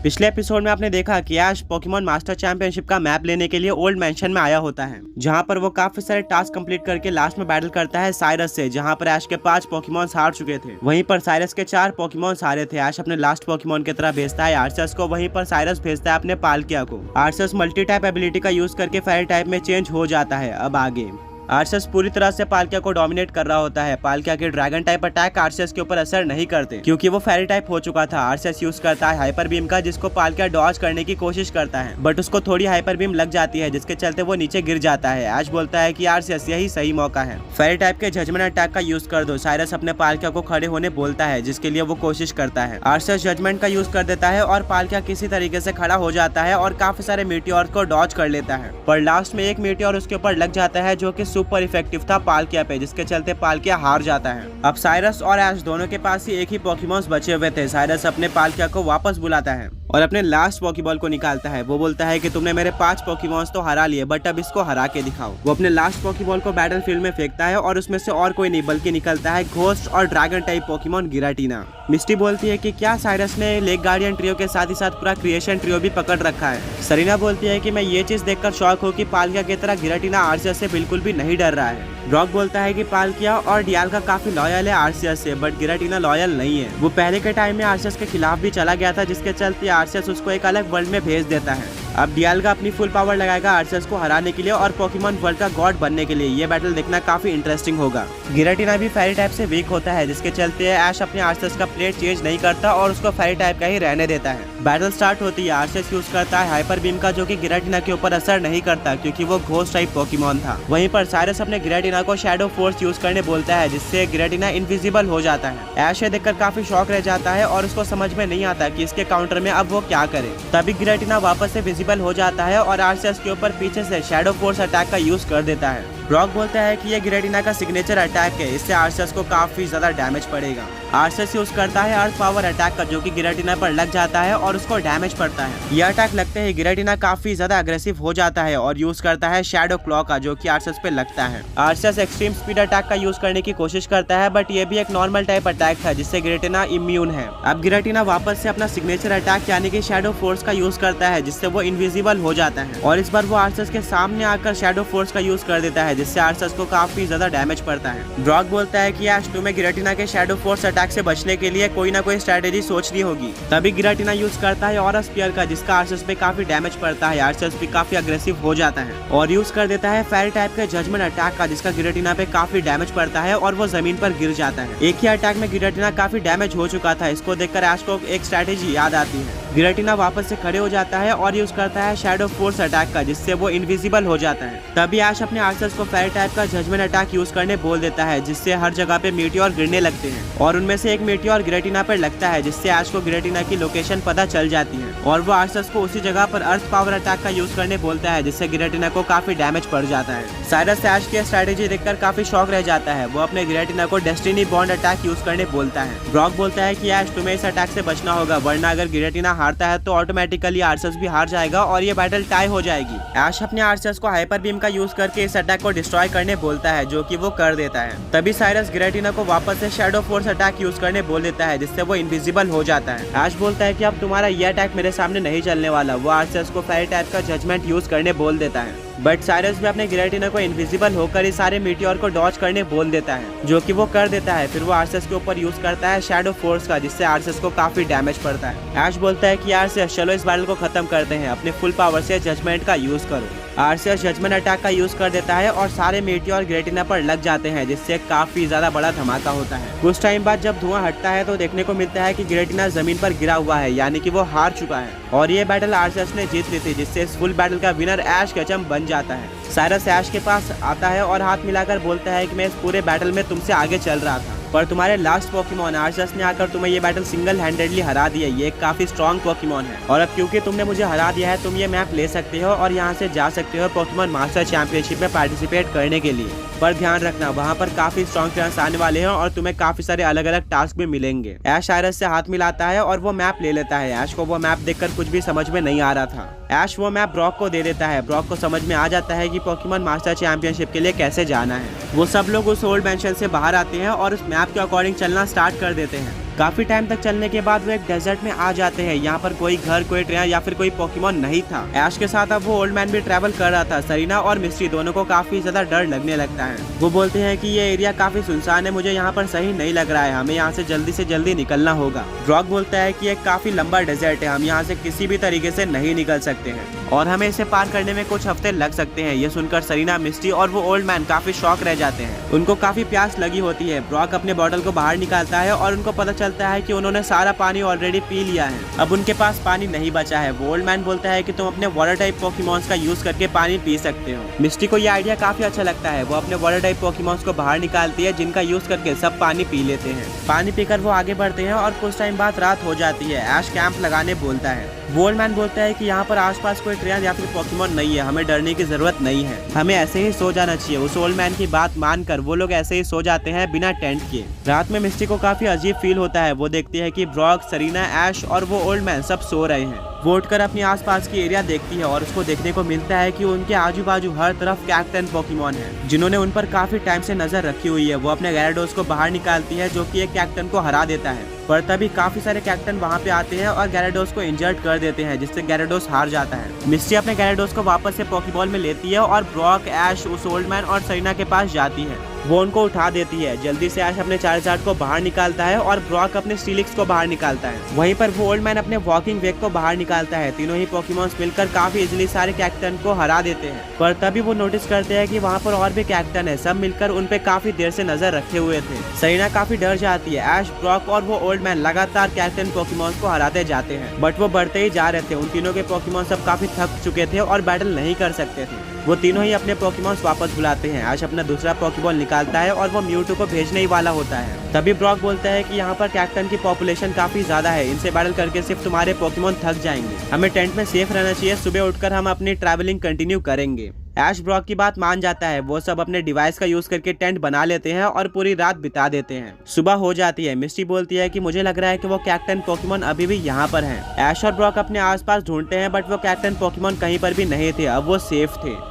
पिछले एपिसोड में आपने देखा कि ऐश पोकेमॉन मास्टर चैंपियनशिप का मैप लेने के लिए ओल्ड मैंशन में आया होता है, जहां पर वो काफी सारे टास्क कंप्लीट करके लास्ट में बैटल करता है साइरस से, जहां पर ऐश के 5 पोकेमॉन्स हार चुके थे। वहीं पर साइरस के 4 पोकेमॉन्स हारे थे। ऐश अपने लास्ट पोकेमॉन की तरह भेजता है आर्सेस को, वहीं पर साइरस भेजता है अपने पाल्किया को। आर्सेस मल्टी टाइप एबिलिटी का यूज करके फेरी टाइप में चेंज हो जाता है। अब आगे आर्सेस पूरी तरह से पाल्किया को डोमिनेट कर रहा होता है। पाल्किया के ड्रैगन टाइप अटैक आर्सेस के ऊपर असर नहीं करते, क्योंकि वो फेरी टाइप हो चुका था। आर्सेस यूज करता है हाइपर बीम का, जिसको पाल्किया डॉज करने की कोशिश करता है, बट उसको थोड़ी हाइपर बीम लग जाती है, जिसके चलते वो नीचे गिर जाता है। ऐश बोलता है कि आर्सेस यही सही मौका है, फेरी टाइप के जजमेंट अटैक का यूज कर दो। साइरस अपने पाल्किया को खड़े होने बोलता है, जिसके लिए वो कोशिश करता है। आर्सेस जजमेंट का यूज कर देता है और पाल्किया किसी तरीके से खड़ा हो जाता है और काफी सारे मीटियोर को डॉज कर लेता है, पर लास्ट में एक मीटियोर उसके ऊपर लग जाता है, जो कि सुपर इफेक्टिव था पाल्किया पे, जिसके चलते पाल्किया हार जाता है। अब साइरस और ऐश दोनों के पास ही एक ही पोकेमॉन्स बचे हुए थे। साइरस अपने पाल्किया को वापस बुलाता है और अपने लास्ट पोकेबॉल को निकालता है। वो बोलता है कि तुमने मेरे 5 पोकेमॉन्स तो हरा लिए, बट अब इसको हरा के दिखाओ। वो अपने लास्ट पोकेबॉल को बैटल फील्ड में फेंकता है और उसमें से और कोई नहीं बल्कि निकलता है घोस्ट और ड्रैगन टाइप पोकेमॉन गिराटीना। मिस्टी बोलती है कि क्या साइरस ने लेक गार्डियन ट्रियो के साथ ही साथ पूरा क्रिएशन ट्रियो भी पकड़ रखा है। सरीना बोलती है कि मैं ये चीज देखकर शॉक हूँ कि पाल्किया की तरह गिराटीना आर्सियस से बिल्कुल भी नहीं डर रहा है। ब्रॉक बोलता है कि पाल्किया और डियाल्गा काफी लॉयल है आर्सियस से, बट गिराटीना लॉयल नहीं है। वो पहले के टाइम में आर्सियस के खिलाफ भी चला गया था, जिसके चलते आर्सियस उसको एक अलग वर्ल्ड में भेज देता है। अब डियाल्गा अपनी फुल पावर लगाएगा आर्सेस को हराने के लिए और पोकेमॉन वर्ल्ड का गॉड बनने के लिए। ये बैटल देखना काफी इंटरेस्टिंग होगा। गिराटीना भी फेरी टाइप से वीक होता है, जिसके चलते ऐश अपने आर्सेस का प्लेट चेंज नहीं करता और उसको फेरी टाइप का ही रहने देता है। बैटल स्टार्ट होती है। आर्सेस यूज करता है हाइपर बीम का, जो कि गिराटीना के ऊपर असर नहीं करता, क्योंकि वो घोस्ट टाइप पोकेमॉन था। वहीं पर साइरस अपने गिराटीना को शैडो फोर्स यूज करने बोलता है, जिससे गिराटीना इनविजिबल हो जाता है। ऐश देखकर काफी शॉक रह जाता है और उसको समझ में नहीं आता कि इसके काउंटर में अब वो क्या करे। तभी गिराटीना वापस से विजिबल हो जाता है और आर्सेस के ऊपर पीछे से शैडो फोर्स अटैक का यूज कर देता है। ब्रॉक बोलता है कि ये गिराटीना का सिग्नेचर अटैक है, इससे आर्सेस को काफी ज्यादा डैमेज पड़ेगा। आर्सेस यूज करता है अर्थ पावर अटैक का, जो कि गिराटीना पर लग जाता है और उसको डैमेज पड़ता है। यह अटैक लगते ही गिराटीना काफी ज्यादा अग्रेसिव हो जाता है और यूज करता है शैडो क्लॉ का, जो कि आर्सेस पे लगता है। आर्सेस एक्सट्रीम स्पीड अटैक का यूज करने की कोशिश करता है, बट ये भी एक नॉर्मल टाइप अटैक था, जिससे गिराटीना इम्यून है। अब गिराटीना वापस से अपना सिग्नेचर अटैक यानी कि शैडो फोर्स का यूज करता है, जिससे वो इनविजिबल हो जाता है और इस बार वो आर्सेस के सामने आकर शैडो फोर्स का यूज कर देता है, जिससे आर्सेस को काफी ज्यादा डैमेज पड़ता है। ब्रॉक बोलता है कि ऐश तुम्हें गिराटीना के शैडो फोर्स अटैक से बचने के लिए कोई ना कोई स्ट्रेटेजी सोचनी होगी। तभी गिराटीना यूज करता है ऑरा स्पीयर का, जिसका आर्सेस पे काफी डैमेज पड़ता है। आर्सेस भी काफी अग्रेसिव हो जाता है और यूज कर देता है फेरी टाइप के जजमेंट अटैक का, जिसका गिराटीना पे काफी डैमेज पड़ता है और वो जमीन पर गिर जाता है। एक ही अटैक में गिराटीना काफी डैमेज हो चुका था। इसको देखकर ऐश को एक स्ट्रेटेजी याद आती है। गिराटीना वापस से खड़े हो जाता है और यूज करता है शैडो फोर्स अटैक का, जिससे वो इनविजिबल हो जाता है। तभी ऐश अपने आर्सेस को फेरी टाइप का जजमेंट अटैक यूज करने बोल देता है, जिससे हर जगह पे मीटियोर गिरने लगते हैं और उनमें से एक मीटियोर गिराटीना पर लगता है, जिससे ऐश को गिराटीना की लोकेशन पता चल जाती है और वो आर्सेस को उसी जगह पर अर्थ पावर अटैक का यूज करने बोलता है, जिससे गिराटीना को काफी डैमेज पड़ जाता है। साइरस ऐश की स्ट्रेटेजी देखकर काफी शॉक रह जाता है। वो अपने गिराटीना को डेस्टिनी बॉन्ड अटैक यूज करने बोलता है। ब्रॉक बोलता है कि ऐश तुम्हें इस अटैक से बचना होगा, वरना अगर गिराटीना हारता है तो ऑटोमेटिकली आर्सेस भी हार जाएगा और ये बैटल टाई हो जाएगी। ऐश अपने आर्सेस को हाइपर बीम का यूज करके इस अटैक को डिस्ट्रॉय करने बोलता है, जो कि वो कर देता है। तभी साइरस गिराटीना को वापस से शैडो फोर्स अटैक यूज करने बोल देता है, जिससे वो इनविजिबल हो जाता है। ऐश बोलता है कि अब तुम्हारा ये अटैक मेरे सामने नहीं चलने वाला। वो आर्सेस को फेरी टाइप का जजमेंट यूज करने बोल देता है, बट साइरस भी अपने गिराटीना को इनविजिबल होकर ही सारे मीटियोर को डॉज करने बोल देता है, जो कि वो कर देता है। फिर वो आर्सेस के ऊपर यूज करता है शैडो फोर्स का, जिससे आर्सेस को काफी डैमेज पड़ता है। ऐश बोलता है कि आर्सेस चलो इस बैटल को खत्म करते हैं, अपने फुल पावर से जजमेंट का यूज करो। आर्सेस जजमेंट अटैक का यूज कर देता है और सारे मीटियोर गिराटीना पर लग जाते हैं, जिससे काफी ज्यादा बड़ा धमाका होता है। कुछ टाइम बाद जब धुआं हटता है तो देखने को मिलता है कि गिराटीना जमीन पर गिरा हुआ है, यानी कि वो हार चुका है और ये बैटल आर्सेस ने जीत ली थी, जिससे इस फुल बैटल का विनर ऐश केचम बन जाता है। साइरस ऐश के पास आता है और हाथ मिलाकर बोलता है कि मैं इस पूरे बैटल में तुमसे आगे चल रहा था, पर तुम्हारे लास्ट पोकेमॉन आर्सेस ने आकर तुम्हें ये बैटल सिंगल हैंडेडली हरा दिया। ये एक काफी स्ट्रॉन्ग पोकेमॉन है और अब क्योंकि तुमने मुझे हरा दिया है, तुम ये मैप ले सकते हो और यहाँ से जा सकते हो पोकेमॉन मास्टर चैंपियनशिप में पार्टिसिपेट करने के लिए। पर ध्यान रखना, वहाँ पर काफी स्ट्रॉन्ग ट्रेनर्स आने वाले हैं और तुम्हें काफी सारे अलग अलग टास्क भी मिलेंगे। ऐश साइरस से हाथ मिलाता है और वो मैप ले लेता है। ऐश को वो मैप देखकर कुछ भी समझ में नहीं आ रहा था। ऐश वो मैप ब्रॉक को दे देता है। ब्रॉक को समझ में आ जाता है कि पोकेमॉन मास्टर चैंपियनशिप के लिए कैसे जाना है। वो सब लोग उस ओल्ड मैंशन से बाहर आते हैं और उस मैप के अकॉर्डिंग चलना स्टार्ट कर देते हैं। काफी टाइम तक चलने के बाद वो एक डेजर्ट में आ जाते हैं। यहाँ पर कोई घर, कोई ट्रेन या फिर कोई पोकेमॉन नहीं था। ऐश के साथ अब वो ओल्ड मैन भी ट्रैवल कर रहा था। सरीना और मिस्टी दोनों को काफी ज्यादा डर लगने लगता है। वो बोलते हैं कि ये एरिया काफी सुनसान है, मुझे यहाँ पर सही नहीं लग रहा है, हमें यहाँ से जल्दी निकलना होगा। ब्रॉक बोलता है कि एक काफी लंबा डेजर्ट है, हम यहाँ से किसी भी तरीके से नहीं निकल सकते हैं और हमें इसे पार करने में कुछ हफ्ते लग सकते हैं। ये सुनकर सरीना, मिस्टी और वो ओल्ड मैन काफी शॉक रह जाते हैं। उनको काफी प्यास लगी होती है। ब्रॉक अपने बॉटल को बाहर निकालता है और उनको पता चलता है कि उन्होंने सारा पानी ऑलरेडी पी लिया है, अब उनके पास पानी नहीं बचा है। वो ओल्ड मैन बोलता है कि तुम अपने वाटर टाइप पोकेमॉन्स का यूज करके पानी पी सकते हो। मिस्टी को ये आइडिया काफी अच्छा लगता है। वो अपने वाटर टाइप पोकेमॉन्स को बाहर निकालती है जिनका यूज करके सब पानी पी लेते हैं। पानी पीकर वो आगे बढ़ते हैं और कुछ टाइम बाद रात हो जाती है। ऐश कैंप लगाने बोलता है। वो ओल्ड मैन बोलता है कि यहाँ पर आसपास कोई ट्रेन या फिर पोकेमॉन नहीं है, हमें डरने की जरूरत नहीं है, हमें ऐसे ही सो जाना चाहिए। उस ओल्ड मैन की बात मानकर वो लोग ऐसे ही सो जाते हैं बिना टेंट के। रात में मिस्टी को काफी अजीब फील होता है। वो देखती है कि ब्रॉक, सरीना, ऐश और वो ओल्ड मैन सब सो रहे हैं। वो उठकर अपनी आसपास की एरिया देखती है और उसको देखने को मिलता है कि उनके आजू बाजू हर तरफ कैक्टन पोकेमॉन है जिन्होंने उन पर काफी टाइम से नजर रखी हुई है। वो अपने गैराडोस को बाहर निकालती है जो कि एक कैक्टन को हरा देता है, पर तभी काफी सारे कैक्टन वहाँ पे आते हैं और गैराडोस को इंजर्ड कर देते हैं जिससे गैराडोस हार जाता है। मिस्टी अपने गैराडोस को वापस से पोकेबॉल में लेती है और ब्रॉक, ऐश, उस ओल्ड मैन और सरीना के पास जाती है। वो उनको उठा देती है। जल्दी से ऐश अपने चार्जार्ड को बाहर निकालता है और ब्रॉक अपने स्टीलिक्स को बाहर निकालता है। वहीं पर वो ओल्ड मैन अपने वॉकिंग वेग को बाहर निकालता है। तीनों ही पोकेमॉन्स मिलकर काफी इजीली सारे कैक्टन को हरा देते हैं, पर तभी वो नोटिस करते हैं कि वहाँ पर और भी कैक्टन है। सब मिलकर उन पे काफी देर से नजर रखे हुए थे। सरीना काफी डर जाती है। ऐश, ब्रॉक और वो ओल्ड मैन लगातार कैक्टन पोकेमॉन्स को हराते जाते हैं, बट वो बढ़ते ही जा रहे थे। उन तीनों के पोकेमॉन सब काफी थक चुके थे और बैटल नहीं कर सकते थे। वो तीनों ही अपने पोकेमॉन्स वापस बुलाते हैं। ऐश अपना दूसरा पोकेबॉल निकालता है और वो म्यूटू को भेजने ही वाला होता है। तभी ब्रॉक बोलता है कि यहाँ पर कैक्टन की पॉपुलेशन काफी ज्यादा है, इनसे बैटल करके सिर्फ तुम्हारे पोकेमॉन थक जाएंगे, हमें टेंट में सेफ रहना चाहिए, सुबह उठकर हम अपनी ट्रैवलिंग कंटिन्यू करेंगे। ऐश ब्रॉक की बात मान जाता है। वो सब अपने डिवाइस का यूज करके टेंट बना लेते हैं और पूरी रात बिता देते हैं। सुबह हो जाती है। मिस्टी बोलती है कि मुझे लग रहा है कि वो कैक्टन पोकेमॉन अभी भी यहाँ पर हैं। ऐश और ब्रॉक अपने आसपास ढूंढते हैं बट वो कैक्टन पोकेमॉन कहीं पर भी नहीं थे, अब वो सेफ थे।